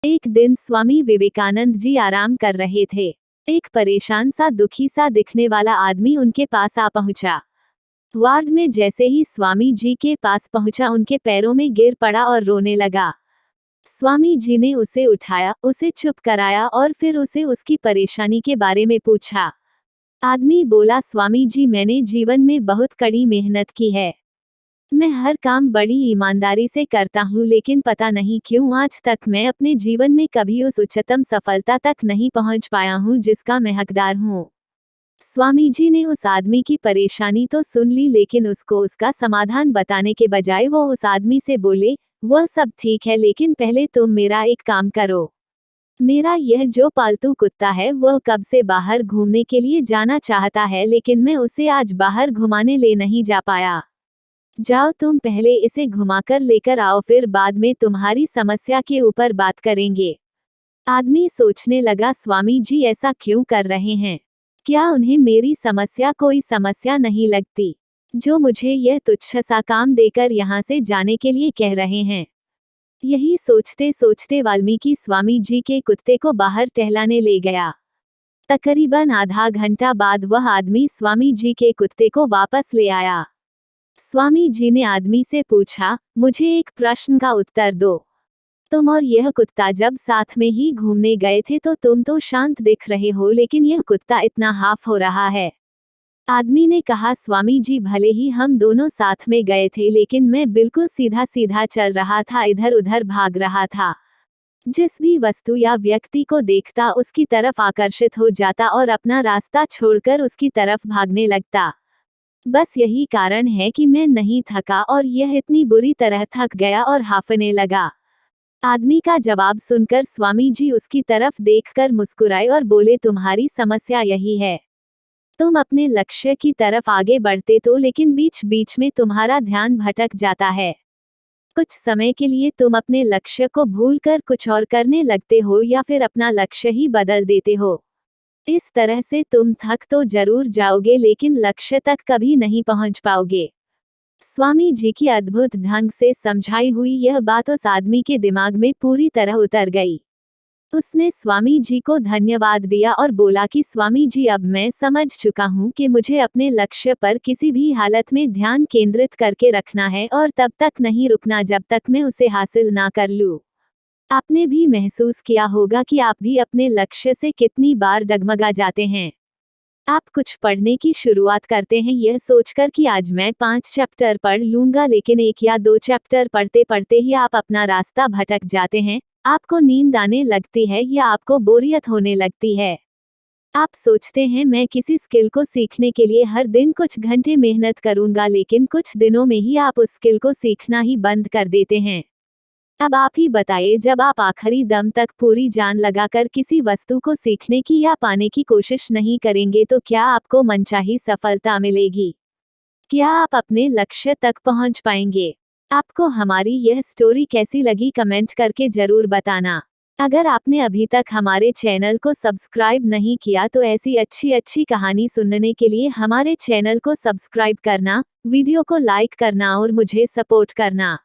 एक दिन स्वामी विवेकानंद जी आराम कर रहे थे। एक परेशान सा दुखी सा दिखने वाला आदमी उनके पास आ पहुंचा। वार्ड में जैसे ही स्वामी जी के पास पहुंचा उनके पैरों में गिर पड़ा और रोने लगा। स्वामी जी ने उसे उठाया, उसे चुप कराया और फिर उसे उसकी परेशानी के बारे में पूछा। आदमी बोला, स्वामी जी, मैंने जीवन में बहुत कड़ी मेहनत की है। मैं हर काम बड़ी ईमानदारी से करता हूँ, लेकिन पता नहीं क्यों आज तक मैं अपने जीवन में कभी उस उच्चतम सफलता तक नहीं पहुँच पाया हूँ जिसका मैं हकदार हूँ। स्वामी जी ने उस आदमी की परेशानी तो सुन ली, लेकिन उसको उसका समाधान बताने के बजाय वो उस आदमी से बोले, वह सब ठीक है, लेकिन पहले तुम मेरा एक काम करो। मेरा यह जो पालतू कुत्ता है वह कब से बाहर घूमने के लिए जाना चाहता है, लेकिन मैं उसे आज बाहर घुमाने ले नहीं जा पाया। जाओ, तुम पहले इसे घुमाकर लेकर आओ, फिर बाद में तुम्हारी समस्या के ऊपर बात करेंगे। आदमी सोचने लगा, स्वामी जी ऐसा क्यों कर रहे हैं? क्या उन्हें मेरी समस्या कोई समस्या नहीं लगती, जो मुझे यह तुच्छ सा काम देकर यहाँ से जाने के लिए कह रहे हैं? यही सोचते सोचते वाल्मीकि स्वामी जी के कुत्ते को बाहर टहलाने ले गया। तकरीबन आधा घंटा बाद वह आदमी स्वामी जी के कुत्ते को वापस ले आया। स्वामी जी ने आदमी से पूछा, मुझे एक प्रश्न का उत्तर दो। तुम और यह कुत्ता जब साथ में ही घूमने गए थे तो तुम तो शांत दिख रहे हो, लेकिन यह कुत्ता इतना हाफ हो रहा है। आदमी ने कहा, स्वामी जी, भले ही हम दोनों साथ में गए थे, लेकिन मैं बिल्कुल सीधा सीधा चल रहा था, इधर उधर भाग रहा था। जिस भी वस्तु या व्यक्ति को देखता उसकी तरफ आकर्षित हो जाता और अपना रास्ता छोड़कर उसकी तरफ भागने लगता। बस यही कारण है कि मैं नहीं थका और यह इतनी बुरी तरह थक गया और हांफने लगा। आदमी का जवाब सुनकर स्वामी जी उसकी तरफ देखकर मुस्कुराए और बोले, तुम्हारी समस्या यही है। तुम अपने लक्ष्य की तरफ आगे बढ़ते तो, लेकिन बीच बीच में तुम्हारा ध्यान भटक जाता है। कुछ समय के लिए तुम अपने लक्ष्य को भूलकर कुछ और करने लगते हो या फिर अपना लक्ष्य ही बदल देते हो। इस तरह से तुम थक तो जरूर जाओगे, लेकिन लक्ष्य तक कभी नहीं पहुंच पाओगे। स्वामी जी की अद्भुत ढंग से समझाई हुई यह बात उस आदमी के दिमाग में पूरी तरह उतर गई। उसने स्वामी जी को धन्यवाद दिया और बोला कि स्वामी जी, अब मैं समझ चुका हूँ कि मुझे अपने लक्ष्य पर किसी भी हालत में ध्यान केंद्रित करके रखना है और तब तक नहीं रुकना जब तक मैं उसे हासिल ना कर लूँ। आपने भी महसूस किया होगा कि आप भी अपने लक्ष्य से कितनी बार डगमगा जाते हैं। आप कुछ पढ़ने की शुरुआत करते हैं यह सोचकर कि आज मैं 5 चैप्टर पढ़ लूंगा, लेकिन 1 या 2 चैप्टर पढ़ते पढ़ते ही आप अपना रास्ता भटक जाते हैं। आपको नींद आने लगती है या आपको बोरियत होने लगती है। आप सोचते हैं, मैं किसी स्किल को सीखने के लिए हर दिन कुछ घंटे मेहनत करूंगा, लेकिन कुछ दिनों में ही आप उस स्किल को सीखना ही बंद कर देते हैं। अब आप ही बताइए, जब आप आखिरी दम तक पूरी जान लगाकर किसी वस्तु को सीखने की या पाने की कोशिश नहीं करेंगे तो क्या आपको मनचाही सफलता मिलेगी? क्या आप अपने लक्ष्य तक पहुंच पाएंगे? आपको हमारी यह स्टोरी कैसी लगी कमेंट करके जरूर बताना। अगर आपने अभी तक हमारे चैनल को सब्सक्राइब नहीं किया तो ऐसी अच्छी अच्छी कहानी सुनने के लिए हमारे चैनल को सब्सक्राइब करना, वीडियो को लाइक करना और मुझे सपोर्ट करना।